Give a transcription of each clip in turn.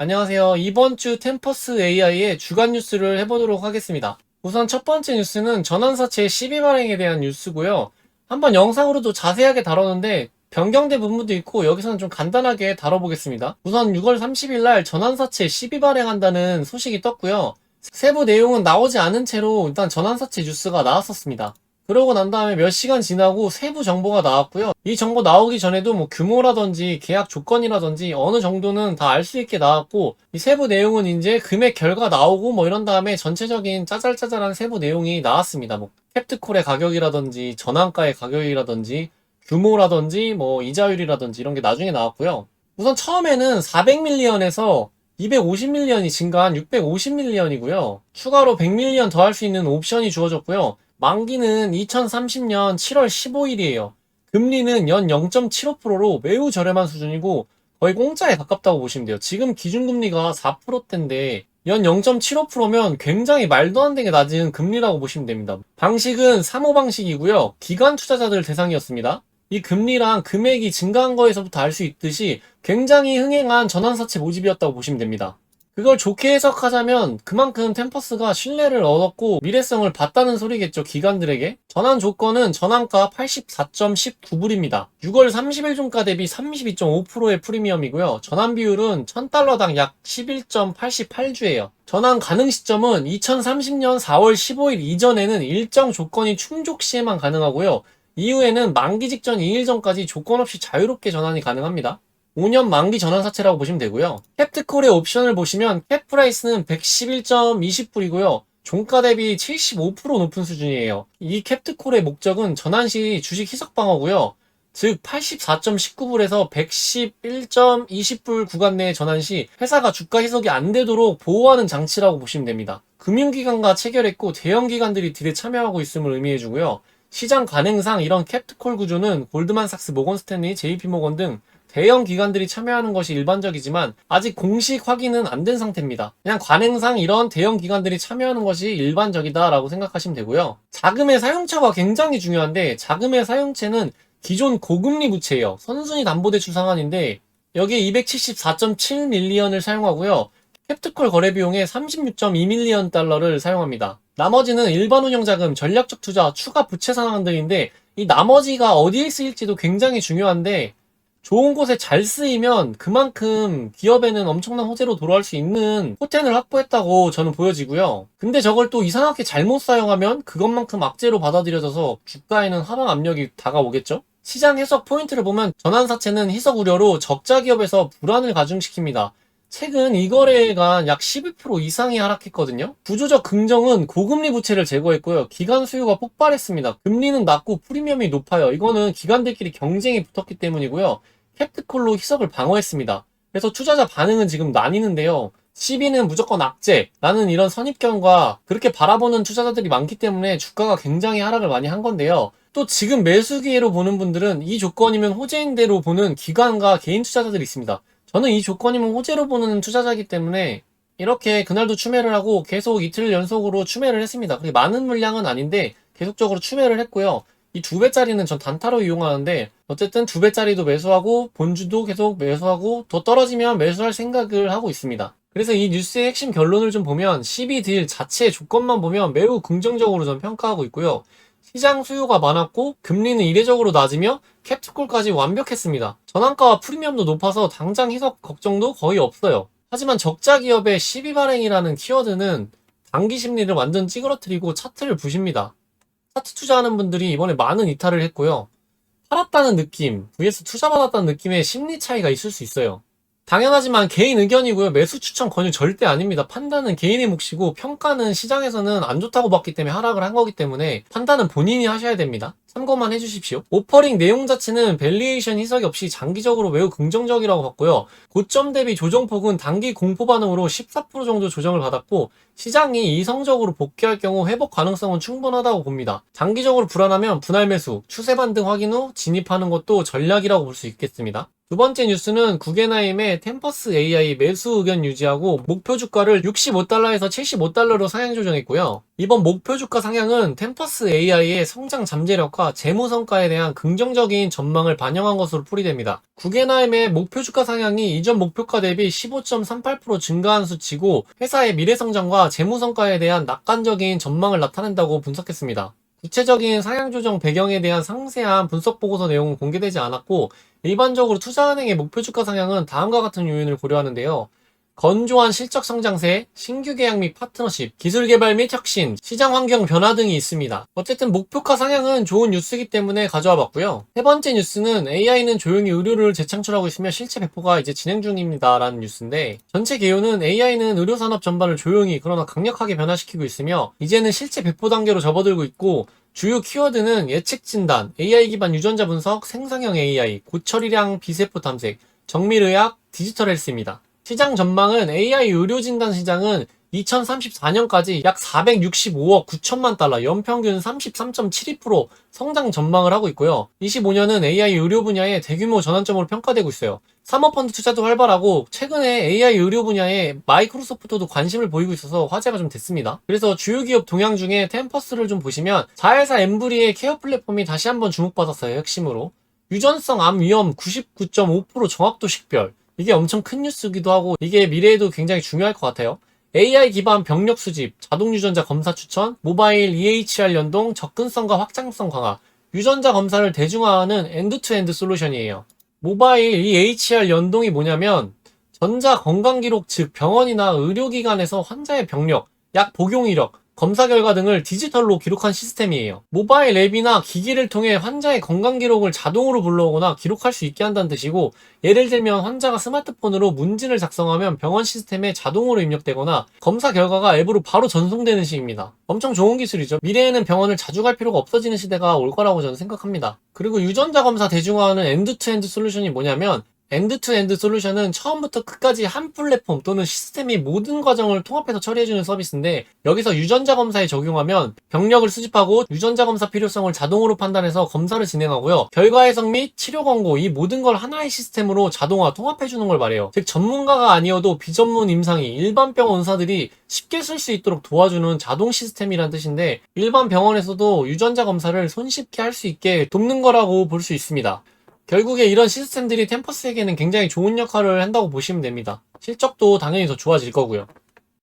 안녕하세요. 이번 주 템퍼스 AI의 주간 뉴스를 해보도록 하겠습니다. 우선 첫 번째 뉴스는 전환사채 12 발행에 대한 뉴스고요. 한번 영상으로도 자세하게 다뤘는데 변경된 부분도 있고 여기서는 좀 간단하게 다뤄보겠습니다. 우선 6월 30일 날 전환사채 12 발행한다는 소식이 떴고요. 세부 내용은 나오지 않은 채로 일단 전환사채 뉴스가 나왔었습니다. 그러고 난 다음에 몇 시간 지나고 세부 정보가 나왔고요. 이 정보 나오기 전에도 뭐 규모라든지 계약 조건이라든지 어느 정도는 다 알 수 있게 나왔고, 이 세부 내용은 이제 금액 결과 나오고 뭐 이런 다음에 전체적인 짜잘짜잘한 세부 내용이 나왔습니다. 뭐 캡트콜의 가격이라든지 전환가의 가격이라든지 규모라든지 뭐 이자율이라든지 이런 게 나중에 나왔고요. 우선 처음에는 400밀리언에서 250밀리언이 증가한 650밀리언이고요. 추가로 100밀리언 더 할 수 있는 옵션이 주어졌고요. 만기는 2030년 7월 15일이에요. 금리는 연 0.75%로 매우 저렴한 수준이고 거의 공짜에 가깝다고 보시면 돼요. 지금 기준금리가 4%대인데 연 0.75%면 굉장히 말도 안 되게 낮은 금리라고 보시면 됩니다. 방식은 사모 방식이고요. 기관 투자자들 대상이었습니다. 이 금리랑 금액이 증가한 거에서부터 알 수 있듯이 굉장히 흥행한 전환사채 모집이었다고 보시면 됩니다. 그걸 좋게 해석하자면 그만큼 템퍼스가 신뢰를 얻었고 미래성을 봤다는 소리겠죠, 기관들에게. 전환 조건은 전환가 84.19불입니다. 6월 30일 종가 대비 32.5%의 프리미엄이고요. 전환 비율은 1000달러당 약 11.88주예요. 전환 가능 시점은 2030년 4월 15일 이전에는 일정 조건이 충족 시에만 가능하고요. 이후에는 만기 직전 2일 전까지 조건 없이 자유롭게 전환이 가능합니다. 5년 만기 전환사채라고 보시면 되고요. 캡트콜의 옵션을 보시면 캡 프라이스는 111.20불이고요. 종가 대비 75% 높은 수준이에요. 이 캡트콜의 목적은 전환 시 주식 희석 방어고요. 즉 84.19불에서 111.20불 구간 내에 전환 시 회사가 주가 희석이 안 되도록 보호하는 장치라고 보시면 됩니다. 금융기관과 체결했고 대형 기관들이 딜에 참여하고 있음을 의미해주고요. 시장 관행상 이런 캡트콜 구조는 골드만삭스, 모건스탠리, JP모건 등 대형 기관들이 참여하는 것이 일반적이지만 아직 공식 확인은 안 된 상태입니다. 그냥 관행상 이런 대형 기관들이 참여하는 것이 일반적이다라고 생각하시면 되고요. 자금의 사용처가 굉장히 중요한데 자금의 사용처는 기존 고금리 부채예요. 선순위 담보대출 상환인데 여기에 274.7밀리언을 사용하고요. 캡트콜 거래 비용에 36.2밀리언 달러를 사용합니다. 나머지는 일반 운영 자금, 전략적 투자, 추가 부채 상환들인데 이 나머지가 어디에 쓰일지도 굉장히 중요한데 좋은 곳에 잘 쓰이면 그만큼 기업에는 엄청난 호재로 돌아올 수 있는 포텐을 확보했다고 저는 보여지고요. 근데 저걸 또 이상하게 잘못 사용하면 그것만큼 악재로 받아들여져서 주가에는 하락 압력이 다가오겠죠? 시장 해석 포인트를 보면 전환사채는 희석 우려로 적자 기업에서 불안을 가중시킵니다. 최근 이 거래가 약 12% 이상이 하락했거든요. 구조적 긍정은 고금리 부채를 제거했고요. 기관 수요가 폭발했습니다. 금리는 낮고 프리미엄이 높아요. 이거는 기관들끼리 경쟁이 붙었기 때문이고요. 캡트콜로 희석을 방어했습니다. 그래서 투자자 반응은 지금 나뉘는데요. 시비는 무조건 악재라는 이런 선입견과 그렇게 바라보는 투자자들이 많기 때문에 주가가 굉장히 하락을 많이 한 건데요. 또 지금 매수 기회로 보는 분들은 이 조건이면 호재인 대로 보는 기관과 개인 투자자들이 있습니다. 저는 이 조건이면 호재로 보는 투자자이기 때문에 이렇게 그날도 추매를 하고 계속 이틀 연속으로 추매를 했습니다. 그게 많은 물량은 아닌데 계속적으로 추매를 했고요. 이 2배짜리는 전 단타로 이용하는데 어쨌든 2배짜리도 매수하고 본주도 계속 매수하고 더 떨어지면 매수할 생각을 하고 있습니다. 그래서 이 뉴스의 핵심 결론을 좀 보면 12딜 자체의 조건만 보면 매우 긍정적으로 전 평가하고 있고요. 시장 수요가 많았고 금리는 이례적으로 낮으며 캡트콜까지 완벽했습니다. 전환가와 프리미엄도 높아서 당장 희석 걱정도 거의 없어요. 하지만 적자 기업의 12 발행이라는 키워드는 단기 심리를 완전 찌그러뜨리고 차트를 부십니다. 차트 투자하는 분들이 이번에 많은 이탈을 했고요. 팔았다는 느낌 vs 투자받았다는 느낌의 심리 차이가 있을 수 있어요. 당연하지만 개인 의견이고요. 매수 추천 권유 절대 아닙니다. 판단은 개인의 몫이고 평가는 시장에서는 안 좋다고 봤기 때문에 하락을 한 거기 때문에 판단은 본인이 하셔야 됩니다. 참고만 해주십시오. 오퍼링 내용 자체는 밸류에이션 희석이 없이 장기적으로 매우 긍정적이라고 봤고요. 고점 대비 조정폭은 단기 공포 반응으로 14% 정도 조정을 받았고 시장이 이성적으로 복귀할 경우 회복 가능성은 충분하다고 봅니다. 장기적으로 불안하면 분할 매수, 추세 반등 확인 후 진입하는 것도 전략이라고 볼 수 있겠습니다. 두 번째 뉴스는 구겐하임의 템퍼스 AI 매수 의견 유지하고 목표 주가를 65달러에서 75달러로 상향 조정했고요. 이번 목표 주가 상향은 템퍼스 AI의 성장 잠재력과 기업가 재무 성과에 대한 긍정적인 전망을 반영한 것으로 풀이됩니다. 구겐하임의 목표 주가 상향이 이전 목표가 대비 15.38% 증가한 수치고 회사의 미래 성장과 재무 성과에 대한 낙관적인 전망을 나타낸다고 분석했습니다. 구체적인 상향 조정 배경에 대한 상세한 분석 보고서 내용은 공개되지 않았고 일반적으로 투자은행의 목표 주가 상향은 다음과 같은 요인을 고려하는데요. 건조한 실적 성장세, 신규 계약 및 파트너십, 기술 개발 및 혁신, 시장 환경 변화 등이 있습니다. 어쨌든 목표가 상향은 좋은 뉴스이기 때문에 가져와 봤고요. 세 번째 뉴스는 AI는 조용히 의료를 재창출하고 있으며 실체 배포가 이제 진행 중입니다 라는 뉴스인데, 전체 개요는 AI는 의료산업 전반을 조용히 그러나 강력하게 변화시키고 있으며 이제는 실체 배포 단계로 접어들고 있고, 주요 키워드는 예측 진단, AI 기반 유전자 분석, 생성형 AI, 고처리량 비세포 탐색, 정밀의학, 디지털 헬스입니다. 시장 전망은 AI 의료 진단 시장은 2034년까지 약 465억 9천만 달러, 연평균 33.72% 성장 전망을 하고 있고요. 25년은 AI 의료 분야의 대규모 전환점으로 평가되고 있어요. 사모펀드 투자도 활발하고 최근에 AI 의료 분야에 마이크로소프트도 관심을 보이고 있어서 화제가 좀 됐습니다. 그래서 주요 기업 동향 중에 템퍼스를 좀 보시면 자회사 엠브리의 케어 플랫폼이 다시 한번 주목받았어요. 핵심으로 유전성 암 위험 99.5% 정확도 식별, 이게 엄청 큰 뉴스기도 하고 이게 미래에도 굉장히 중요할 것 같아요. AI 기반 병력 수집, 자동 유전자 검사 추천, 모바일 EHR 연동, 접근성과 확장성 강화, 유전자 검사를 대중화하는 엔드투엔드 솔루션이에요. 모바일 EHR 연동이 뭐냐면 전자 건강기록, 즉 병원이나 의료기관에서 환자의 병력, 약 복용 이력, 검사 결과 등을 디지털로 기록한 시스템이에요. 모바일 앱이나 기기를 통해 환자의 건강 기록을 자동으로 불러오거나 기록할 수 있게 한다는 뜻이고, 예를 들면 환자가 스마트폰으로 문진을 작성하면 병원 시스템에 자동으로 입력되거나 검사 결과가 앱으로 바로 전송되는 식입니다. 엄청 좋은 기술이죠. 미래에는 병원을 자주 갈 필요가 없어지는 시대가 올 거라고 저는 생각합니다. 그리고 유전자 검사 대중화하는 엔드투엔드 솔루션이 뭐냐면, 엔드투엔드 솔루션은 처음부터 끝까지 한 플랫폼 또는 시스템이 모든 과정을 통합해서 처리해주는 서비스인데, 여기서 유전자 검사에 적용하면 병력을 수집하고 유전자 검사 필요성을 자동으로 판단해서 검사를 진행하고요. 결과 해석 및 치료 권고, 이 모든 걸 하나의 시스템으로 자동화 통합해주는 걸 말해요. 즉 전문가가 아니어도 비전문 임상이, 일반 병원 의사들이 쉽게 쓸 수 있도록 도와주는 자동 시스템이란 뜻인데, 일반 병원에서도 유전자 검사를 손쉽게 할 수 있게 돕는 거라고 볼 수 있습니다. 결국에 이런 시스템들이 템퍼스에게는 굉장히 좋은 역할을 한다고 보시면 됩니다. 실적도 당연히 더 좋아질 거고요.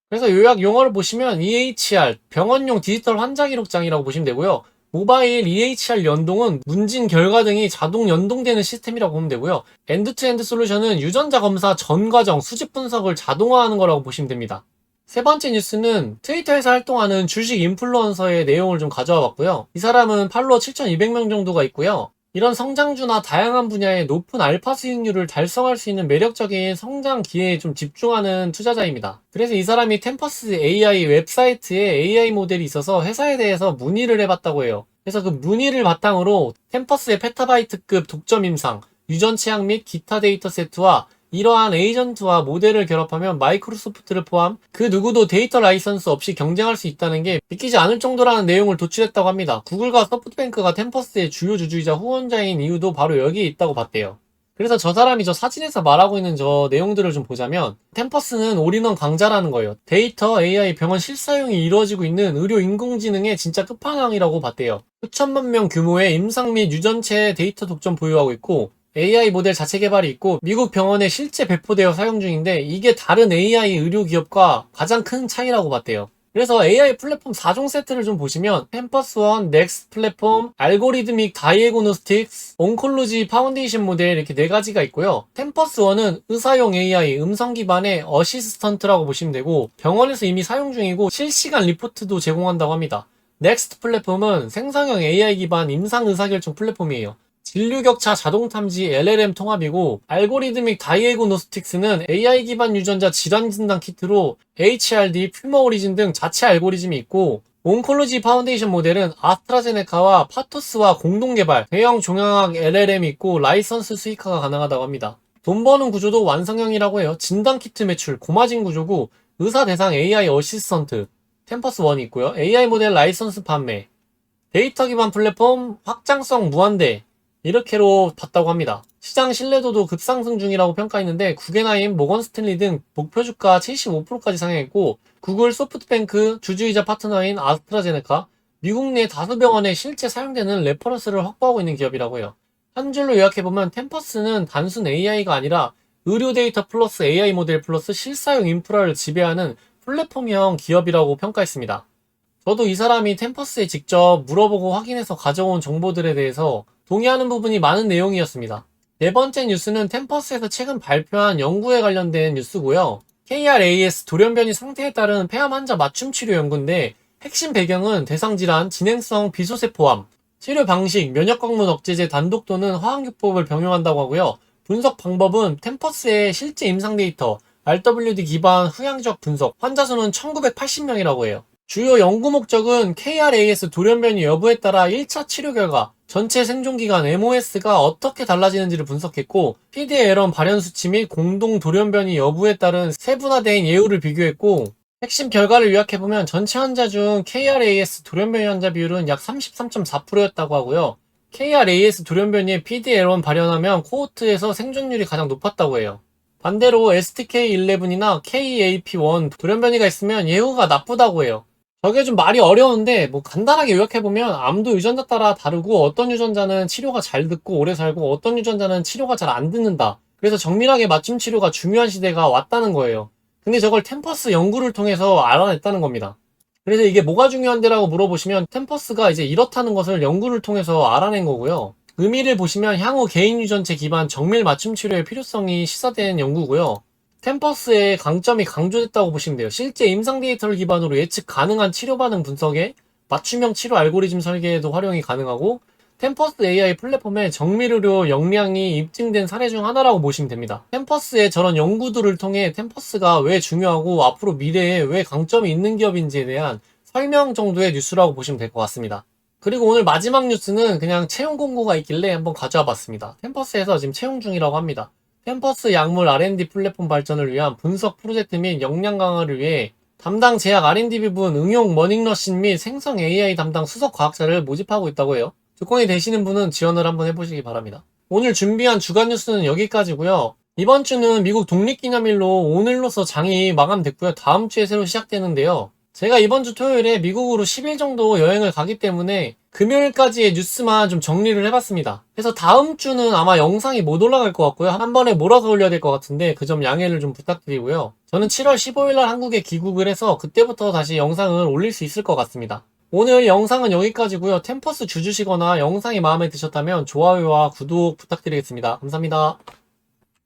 그래서 요약 용어를 보시면 EHR, 병원용 디지털 환자 기록장이라고 보시면 되고요. 모바일 EHR 연동은 문진 결과 등이 자동 연동되는 시스템이라고 보면 되고요. 엔드투엔드 솔루션은 유전자 검사 전 과정 수집 분석을 자동화하는 거라고 보시면 됩니다. 세 번째 뉴스는 트위터에서 활동하는 주식 인플루언서의 내용을 좀 가져와 봤고요. 이 사람은 팔로워 7,200명 정도가 있고요. 이런 성장주나 다양한 분야의 높은 알파 수익률을 달성할 수 있는 매력적인 성장 기회에 좀 집중하는 투자자입니다. 그래서 이 사람이 템퍼스 AI 웹사이트에 AI 모델이 있어서 회사에 대해서 문의를 해봤다고 해요. 그래서 그 문의를 바탕으로 템퍼스의 페타바이트급 독점 임상, 유전 취향 및 기타 데이터 세트와 이러한 에이전트와 모델을 결합하면 마이크로소프트를 포함 그 누구도 데이터 라이선스 없이 경쟁할 수 있다는 게 믿기지 않을 정도라는 내용을 도출했다고 합니다. 구글과 소프트뱅크가 템퍼스의 주요 주주이자 후원자인 이유도 바로 여기에 있다고 봤대요. 그래서 저 사람이 저 사진에서 말하고 있는 저 내용들을 좀 보자면, 템퍼스는 올인원 강자라는 거예요. 데이터, AI, 병원 실사용이 이루어지고 있는 의료 인공지능의 진짜 끝판왕이라고 봤대요. 수천만 명 규모의 임상 및 유전체 데이터 독점 보유하고 있고, AI 모델 자체 개발이 있고 미국 병원에 실제 배포되어 사용 중인데, 이게 다른 AI 의료 기업과 가장 큰 차이라고 봤대요. 그래서 AI 플랫폼 4종 세트를 좀 보시면 템퍼스1, 넥스트 플랫폼, 알고리드믹 다이애고노스틱스, 온콜로지 파운데이션 모델, 이렇게 4가지가 있고요. 템퍼스1은 의사용 AI 음성 기반의 어시스턴트라고 보시면 되고, 병원에서 이미 사용 중이고 실시간 리포트도 제공한다고 합니다. 넥스트 플랫폼은 생성형 AI 기반 임상 의사결정 플랫폼이에요. 진료격차 자동 탐지 LLM 통합이고, 알고리드믹 다이애고노스틱스는 AI 기반 유전자 질환 진단 키트로 HRD, 퓨머 오리진 등 자체 알고리즘이 있고, 온콜로지 파운데이션 모델은 아스트라제네카와 파토스와 공동 개발, 대형 종양학 LLM이 있고 라이선스 수익화가 가능하다고 합니다. 돈 버는 구조도 완성형이라고 해요. 진단 키트 매출, 고마진 구조고, 의사 대상 AI 어시스턴트, 템퍼스1이 있고요. AI 모델 라이선스 판매, 데이터 기반 플랫폼, 확장성 무한대, 이렇게로 봤다고 합니다. 시장 신뢰도도 급상승 중이라고 평가했는데, 구겐하임, 모건 스탠리 등 목표 주가 75%까지 상향했고, 구글, 소프트뱅크, 주주이자 파트너인 아스트라제네카, 미국 내 다수 병원에 실제 사용되는 레퍼런스를 확보하고 있는 기업이라고 해요. 한 줄로 요약해보면 템퍼스는 단순 AI가 아니라 의료 데이터 플러스 AI 모델 플러스 실사용 인프라를 지배하는 플랫폼형 기업이라고 평가했습니다. 저도 이 사람이 템퍼스에 직접 물어보고 확인해서 가져온 정보들에 대해서 동의하는 부분이 많은 내용이었습니다. 네 번째 뉴스는 템퍼스에서 최근 발표한 연구에 관련된 뉴스고요. KRAS 돌연변이 상태에 따른 폐암 환자 맞춤 치료 연구인데 핵심 배경은 대상질환, 진행성 비소세포암, 치료 방식, 면역광문 억제제 단독 또는 화학요법을 병용한다고 하고요. 분석 방법은 템퍼스의 실제 임상 데이터, RWD 기반 후향적 분석, 환자 수는 1980명이라고 해요. 주요 연구 목적은 KRAS 돌연변이 여부에 따라 1차 치료 결과, 전체 생존기간 MOS가 어떻게 달라지는지를 분석했고, PD 에런 발현 수치 및 공동 돌연변이 여부에 따른 세분화된 예후를 비교했고, 핵심 결과를 요약해보면 전체 환자 중 KRAS 돌연변이 환자 비율은 약 33.4%였다고 하고요. KRAS 돌연변이에 PD-L1 발현하면 코호트에서 생존율이 가장 높았다고 해요. 반대로 STK11이나 KAP1 돌연변이가 있으면 예후가 나쁘다고 해요. 저게 좀 말이 어려운데 간단하게 요약해보면 암도 유전자 따라 다르고 어떤 유전자는 치료가 잘 듣고 오래 살고 어떤 유전자는 치료가 잘 안 듣는다. 그래서 정밀하게 맞춤 치료가 중요한 시대가 왔다는 거예요. 근데 저걸 템퍼스 연구를 통해서 알아냈다는 겁니다. 그래서 이게 뭐가 중요한데라고 물어보시면 템퍼스가 이제 이렇다는 것을 연구를 통해서 알아낸 거고요. 의미를 보시면 향후 개인 유전체 기반 정밀 맞춤 치료의 필요성이 시사된 연구고요. 템퍼스의 강점이 강조됐다고 보시면 돼요. 실제 임상 데이터를 기반으로 예측 가능한 치료 반응 분석에 맞춤형 치료 알고리즘 설계에도 활용이 가능하고 템퍼스 AI 플랫폼에 정밀의료 역량이 입증된 사례 중 하나라고 보시면 됩니다. 템퍼스의 저런 연구들을 통해 템퍼스가 왜 중요하고 앞으로 미래에 왜 강점이 있는 기업인지에 대한 설명 정도의 뉴스라고 보시면 될 것 같습니다. 그리고 오늘 마지막 뉴스는 그냥 채용 공고가 있길래 한번 가져와 봤습니다. 템퍼스에서 지금 채용 중이라고 합니다. 템퍼스 약물 R&D 플랫폼 발전을 위한 분석 프로젝트 및 역량 강화를 위해 담당 제약 R&D 부분 응용 머닝러신 및 생성 AI 담당 수석 과학자를 모집하고 있다고 해요. 조건이 되시는 분은 지원을 한번 해보시기 바랍니다. 오늘 준비한 주간 뉴스는 여기까지고요. 이번 주는 미국 독립기념일로 오늘로서 장이 마감됐고요. 다음 주에 새로 시작되는데요. 제가 이번 주 토요일에 미국으로 10일 정도 여행을 가기 때문에 금요일까지의 뉴스만 좀 정리를 해봤습니다. 그래서 다음 주는 아마 영상이 못 올라갈 것 같고요. 한 번에 몰아서 올려야 될 것 같은데 그 점 양해를 좀 부탁드리고요. 저는 7월 15일 날 한국에 귀국을 해서 그때부터 다시 영상을 올릴 수 있을 것 같습니다. 오늘 영상은 여기까지고요. 템퍼스 주주시거나 영상이 마음에 드셨다면 좋아요와 구독 부탁드리겠습니다. 감사합니다.